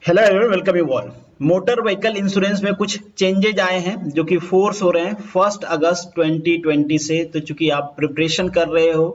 Hello everyone, welcome you all. Motor vehicle insurance में कुछ changes आए हैं जो कि फोर्स हो रहे हैं 1 अगस्त 2020 से। तो चूंकि आप प्रिपरेशन कर रहे हो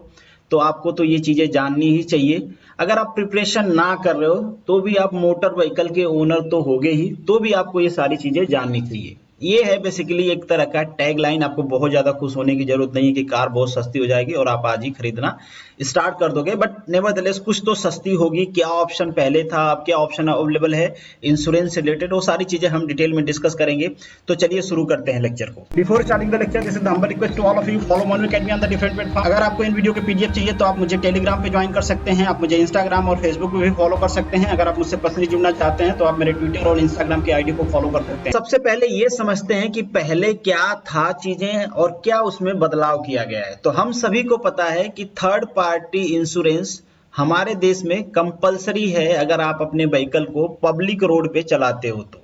तो आपको तो ये चीजें जाननी ही चाहिए। अगर आप प्रिपरेशन ना कर रहे हो तो भी आप मोटर व्हीकल के ओनर तो होगे ही, तो भी आपको ये सारी चीजें जाननी चाहिए। ये है बेसिकली एक तरह का टैग लाइन। आपको बहुत ज्यादा खुश होने की जरूरत नहीं है कि कार बहुत सस्ती हो जाएगी और आप आज ही खरीदना स्टार्ट कर दोगे, बट नेवरदलेस कुछ तो सस्ती होगी। क्या ऑप्शन पहले था, अब क्या ऑप्शन अवेलेबल है इंश्योरेंस से रिलेटेड, वो सारी चीजें हम डिटेल में डिस्कस करेंगे। तो चलिए शुरू करते हैं लेक्चर को। Before starting the lecture, this is the humble request to all of you, follow Monu academy on the different platform. अगर आपको इन वीडियो के पीडीएफ चाहिए तो आप मुझे टेलीग्राम पे ज्वाइन कर सकते हैं, आप मुझे इंस्टाग्राम और फेसबुक पे भी फॉलो कर सकते हैं। अगर आप मुझसे पर्सनली जुड़ना चाहते हैं तो आप मेरे ट्विटर और इंस्टाग्राम की आईडी को फॉलो कर सकते हैं। सबसे पहले ये समझते हैं कि पहले क्या था चीजें और क्या उसमें बदलाव किया गया है। तो हम सभी को पता है कि थर्ड पार्टी इंश्योरेंस हमारे देश में कंपलसरी है अगर आप अपने व्हीकल को पब्लिक रोड पे चलाते हो तो।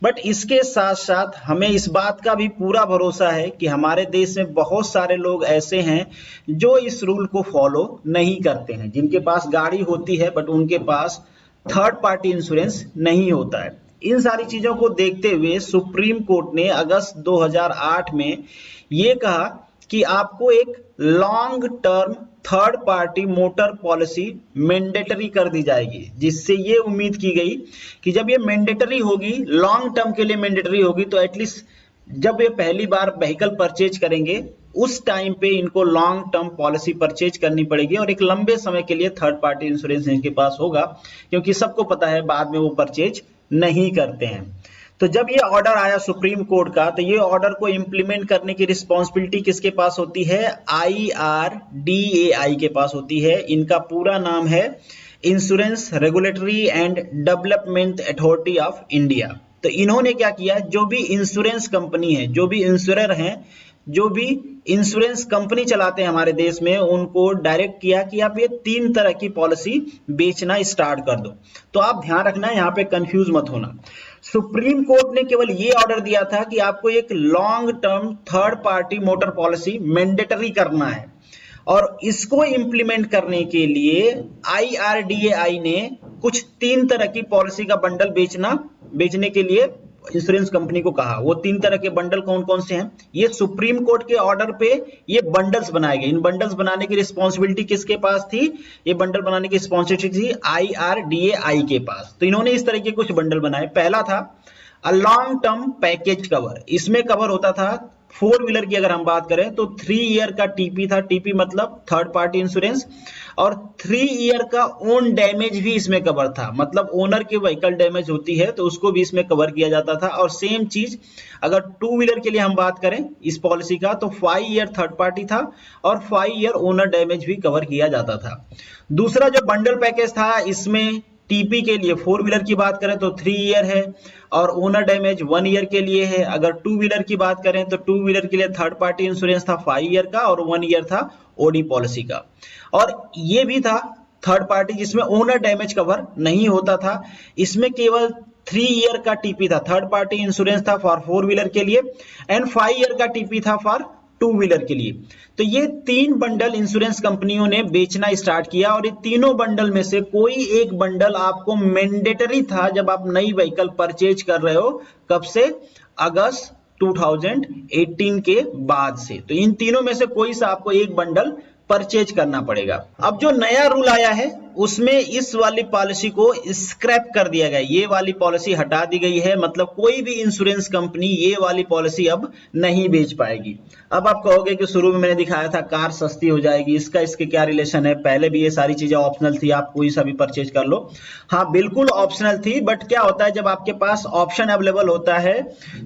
बट इसके साथ साथ हमें इस बात का भी पूरा भरोसा है कि हमारे देश में बहुत सारे लोग ऐसे हैं जो इस रूल को फॉलो नहीं करते हैं, जिनके पास गाड़ी होती है बट उनके पास थर्ड पार्टी इंश्योरेंस नहीं होता है। इन सारी चीजों को देखते हुए सुप्रीम कोर्ट ने अगस्त 2008 में ये कहा कि आपको एक long term third party motor policy mandatory कर दी जाएगी, जिससे ये उम्मीद की गई कि जब ये मैंडेटरी होगी, लॉन्ग टर्म के लिए मैंडेटरी होगी, तो एटलीस्ट जब ये पहली बार व्हीकल परचेज करेंगे उस टाइम पे इनको लॉन्ग टर्म पॉलिसी परचेज करनी पड़ेगी और एक लंबे समय के लिए थर्ड पार्टी इंश्योरेंस इनके पास होगा, क्योंकि सबको पता है बाद में वो परचेज नहीं करते हैं। तो जब ये ऑर्डर आया सुप्रीम कोर्ट का, तो ये ऑर्डर को इंप्लीमेंट करने की रिस्पॉन्सिबिलिटी किसके पास होती है? IRDAI के पास होती है। इनका पूरा नाम है insurance regulatory and development authority of India. तो इन्होंने क्या किया, जो भी इंश्योरेंस कंपनी है, जो भी इंश्योरर हैं, जो भी इंश्योरेंस कंपनी चलाते हैं हमारे देश में, उनको डायरेक्ट किया कि आप ये 3 तरह की पॉलिसी बेचना स्टार्ट कर दो। तो आप ध्यान रखना, यहाँ पे कंफ्यूज मत होना। सुप्रीम कोर्ट ने केवल ये ऑर्डर दिया था कि आपको एक long term third party motor policy mandatory करना है, और इसको इंप्लीमेंट करने के लिए IRDAI ने कुछ 3 तरह की पॉलिसी का बंडल बेचने के लिए इंश्योरेंस कंपनी को कहा। वो 3 तरह के बंडल कौन कौन से हैं? ये सुप्रीम कोर्ट के ऑर्डर पे ये बंडल्स बनाए गए। इन बंडल्स बनाने की रिस्पॉन्सिबिलिटी किसके पास थी? ये बंडल बनाने की रिस्पॉन्सिबिलिटी थी IRDAI के पास। तो इन्होंने इस तरह के कुछ बंडल बनाए। पहला था a long term package cover. इसमें कवर होता था, 4 व्हीलर की अगर हम बात करें तो 3 ईयर का टीपी था। टीपी मतलब थर्ड पार्टी इंश्योरेंस, और 3 ईयर का ओन डैमेज भी इसमें कवर था। मतलब ओनर की व्हीकल डैमेज होती है तो उसको भी इसमें कवर किया जाता था। और सेम चीज अगर 2 व्हीलर के लिए हम बात करें इस पॉलिसी का, तो 5 ईयर थर्ड पार्टी था और 5 ईयर ओनर डैमेज भी कवर किया जाता था। दूसरा जो बंडल पैकेज था, इसमें टीपी के लिए 4 व्हीलर की बात करें तो 3 ईयर है और ओनर डैमेज 1 ईयर के लिए है। अगर 2 व्हीलर की बात करें तो 2 व्हीलर के लिए थर्ड पार्टी इंश्योरेंस था 5 ईयर का और 1 ईयर था ओडी पॉलिसी का। और ये भी था थर्ड पार्टी जिसमें ओनर डैमेज कवर नहीं होता था। इसमें केवल 3 ईयर का टीपी था, थर्ड पार्टी इंश्योरेंस था फॉर 4 व्हीलर के लिए, एंड 5 ईयर का टीपी था फॉर 2 व्हीलर के लिए। तो ये 3 बंडल इंश्योरेंस कंपनियों ने बेचना स्टार्ट किया, और ये तीनों बंडल में से कोई एक बंडल आपको मैंडेटरी था जब आप नई व्हीकल परचेज कर रहे हो। कब से? अगस्त 2018 के बाद से। तो इन तीनों में से कोई सा आपको एक बंडल परचेज करना पड़ेगा। अब जो नया रूल आया है उसमें इस वाली पॉलिसी को स्क्रैप कर दिया गया, ये वाली पॉलिसी हटा दी गई है। मतलब कोई भी इंश्योरेंस कंपनी ये वाली पॉलिसी अब नहीं बेच पाएगी। अब आप कहोगे कि शुरू में मैंने दिखाया था कार सस्ती हो जाएगी, इसके क्या रिलेशन है? पहले भी ये सारी चीजें ऑप्शनल थी, आप कोई सा भी परचेज कर लो। हाँ, बिल्कुल ऑप्शनल थी, बट क्या होता है जब आपके पास ऑप्शन अवेलेबल होता है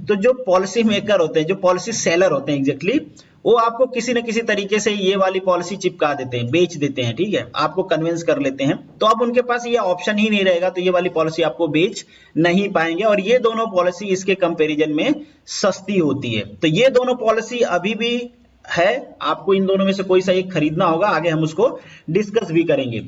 तो जो पॉलिसी मेकर होते हैं, जो पॉलिसी सेलर होते हैं एग्जैक्टली, वो आपको किसी न किसी तरीके से ये वाली पॉलिसी चिपका देते हैं, बेच देते हैं, ठीक है, आपको कन्विंस कर लेते हैं। तो अब उनके पास ये ऑप्शन ही नहीं रहेगा, तो ये वाली पॉलिसी आपको बेच नहीं पाएंगे। और ये दोनों पॉलिसी इसके कंपैरिजन में सस्ती होती है। तो ये दोनों पॉलिसी अभी भी है, आपको इन दोनों में से कोई सा एक खरीदना होगा, आगे हम उसको डिस्कस भी करेंगे।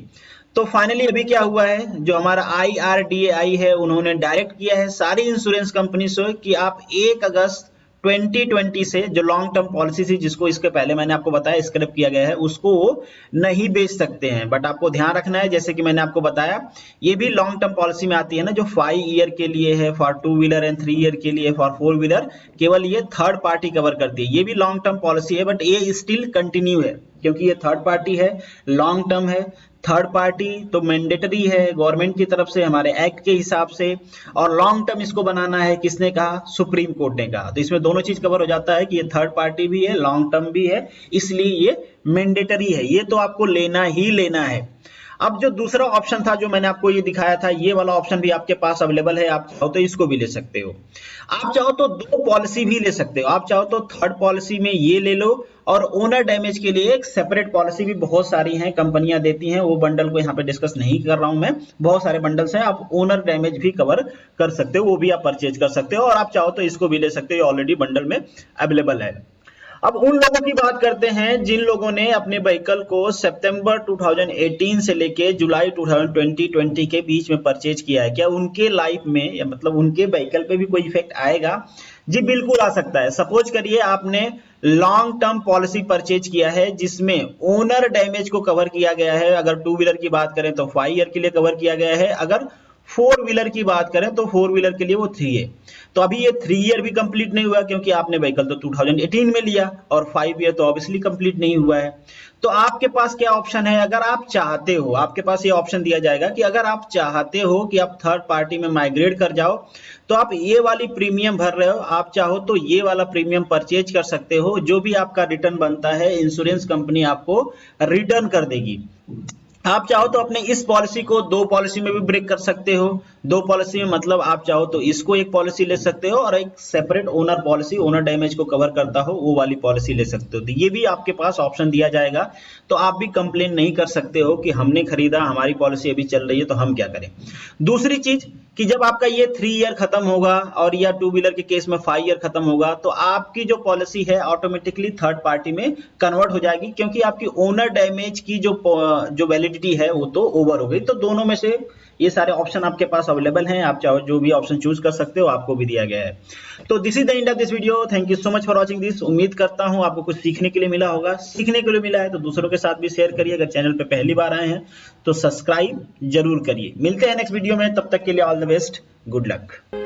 तो फाइनली अभी क्या हुआ है, जो हमारा IRDAI है, उन्होंने डायरेक्ट किया है सारी इंश्योरेंस कंपनी से कि आप 1 अगस्त 2020 से जो लॉन्ग टर्म पॉलिसी थी, जिसको इसके पहले मैंने आपको बताया स्क्रैप किया गया है, उसको वो नहीं बेच सकते हैं। बट आपको ध्यान रखना है, जैसे कि मैंने आपको बताया, ये भी लॉन्ग टर्म पॉलिसी में आती है ना, जो 5 ईयर के लिए है फॉर 2 व्हीलर एंड 3 ईयर के लिए फॉर 4 व्हीलर, केवल ये थर्ड पार्टी कवर करती है। ये भी लॉन्ग टर्म पॉलिसी है, बट ये स्टिल कंटिन्यू है, क्योंकि ये थर्ड पार्टी है, लॉन्ग टर्म है। थर्ड पार्टी तो मैंडेटरी है गवर्नमेंट की तरफ से, हमारे एक्ट के हिसाब से, और लॉन्ग टर्म इसको बनाना है किसने कहा? सुप्रीम कोर्ट ने कहा। तो इसमें दोनों चीज कवर हो जाता है कि ये थर्ड पार्टी भी है, लॉन्ग टर्म भी है, इसलिए ये मैंडेटरी है, ये तो आपको लेना ही लेना है। अब जो दूसरा ऑप्शन था जो मैंने आपको ये दिखाया था, ये वाला ऑप्शन भी आपके पास अवेलेबल है, आप चाहो तो इसको भी ले सकते हो। आप चाहो तो दो पॉलिसी भी ले सकते हो, आप चाहो तो थर्ड पॉलिसी में ये ले लो, और ओनर डैमेज के लिए एक सेपरेट पॉलिसी भी बहुत सारी हैं, कंपनियां देती हैं, वो बंडल को यहाँ पे डिस्कस नहीं कर रहा हूं मैं, बहुत सारे बंडल्स हैं, आप ओनर डैमेज भी कवर कर सकते हो, वो भी आप परचेज कर सकते हो, और आप चाहो तो इसको भी ले सकते हो, ऑलरेडी बंडल में अवेलेबल है। अब उन लोगों की बात करते हैं जिन लोगों ने अपने व्हीकल को सितंबर 2018 से लेके जुलाई 2020 के बीच में परचेज किया है, क्या उनके लाइफ में, या मतलब उनके व्हीकल पे भी कोई इफेक्ट आएगा? जी बिल्कुल आ सकता है। सपोज करिए आपने लॉन्ग टर्म पॉलिसी परचेज किया है जिसमें ओनर डैमेज को कवर किया गया है, अगर 2 व्हीलर की बात करें तो 5 ईयर के लिए कवर किया गया है, अगर 4 व्हीलर की बात करें तो 4 व्हीलर के लिए वो 3 है। तो अभी ये 3 ईयर भी कंप्लीट नहीं हुआ, क्योंकि आपने व्हीकल तो 2018 में लिया, और 5 ईयर तो ऑब्वियसली कंप्लीट नहीं हुआ है। तो आपके पास क्या ऑप्शन है? अगर आप चाहते हो, आपके पास ये ऑप्शन दिया जाएगा कि अगर आप चाहते हो कि आप थर्ड पार्टी में माइग्रेट कर जाओ, तो आप ये वाली प्रीमियम भर रहे हो, आप चाहो तो ये वाला प्रीमियम परचेज कर सकते हो, जो भी आपका रिटर्न बनता है इंश्योरेंस कंपनी आपको रिटर्न कर देगी। आप चाहो तो अपने इस पॉलिसी को 2 पॉलिसी में भी ब्रेक कर सकते हो। 2 पॉलिसी में मतलब आप चाहो तो इसको एक पॉलिसी ले सकते हो, और एक separate owner policy, owner damage को कवर करता हो, वो वाली पॉलिसी ले सकते हो। तो ये भी आपके पास ऑप्शन दिया जाएगा, तो आप भी कंप्लेन नहीं कर सकते हो कि हमने खरीदा, हमारी पॉलिसी अभी चल रही है तो हम क्या करें। दूसरी चीज कि जब आपका ये 3 ईयर खत्म होगा, और या 2 व्हीलर के केस में 5 ईयर खत्म होगा, तो आपकी जो पॉलिसी है ऑटोमेटिकली थर्ड पार्टी में कन्वर्ट हो जाएगी, क्योंकि आपकी ओनर डैमेज की जो वैलिडिटी है वो तो ओवर हो गई। तो दोनों में से ये सारे ऑप्शन आपके पास अवेलेबल हैं, आप चाहो जो भी ऑप्शन चूज कर सकते हो, आपको भी दिया गया है। तो this is the end of this video. Thank you so much for watching this. उम्मीद करता हूं आपको कुछ सीखने के लिए मिला होगा। सीखने के लिए मिला है तो दूसरों के साथ भी शेयर करिए। अगर चैनल पे पहली बार आए हैं तो सब्सक्राइब जरूर करिए। मिलते हैं नेक्स्ट वीडियो में, तब तक के लिए all the best, good luck.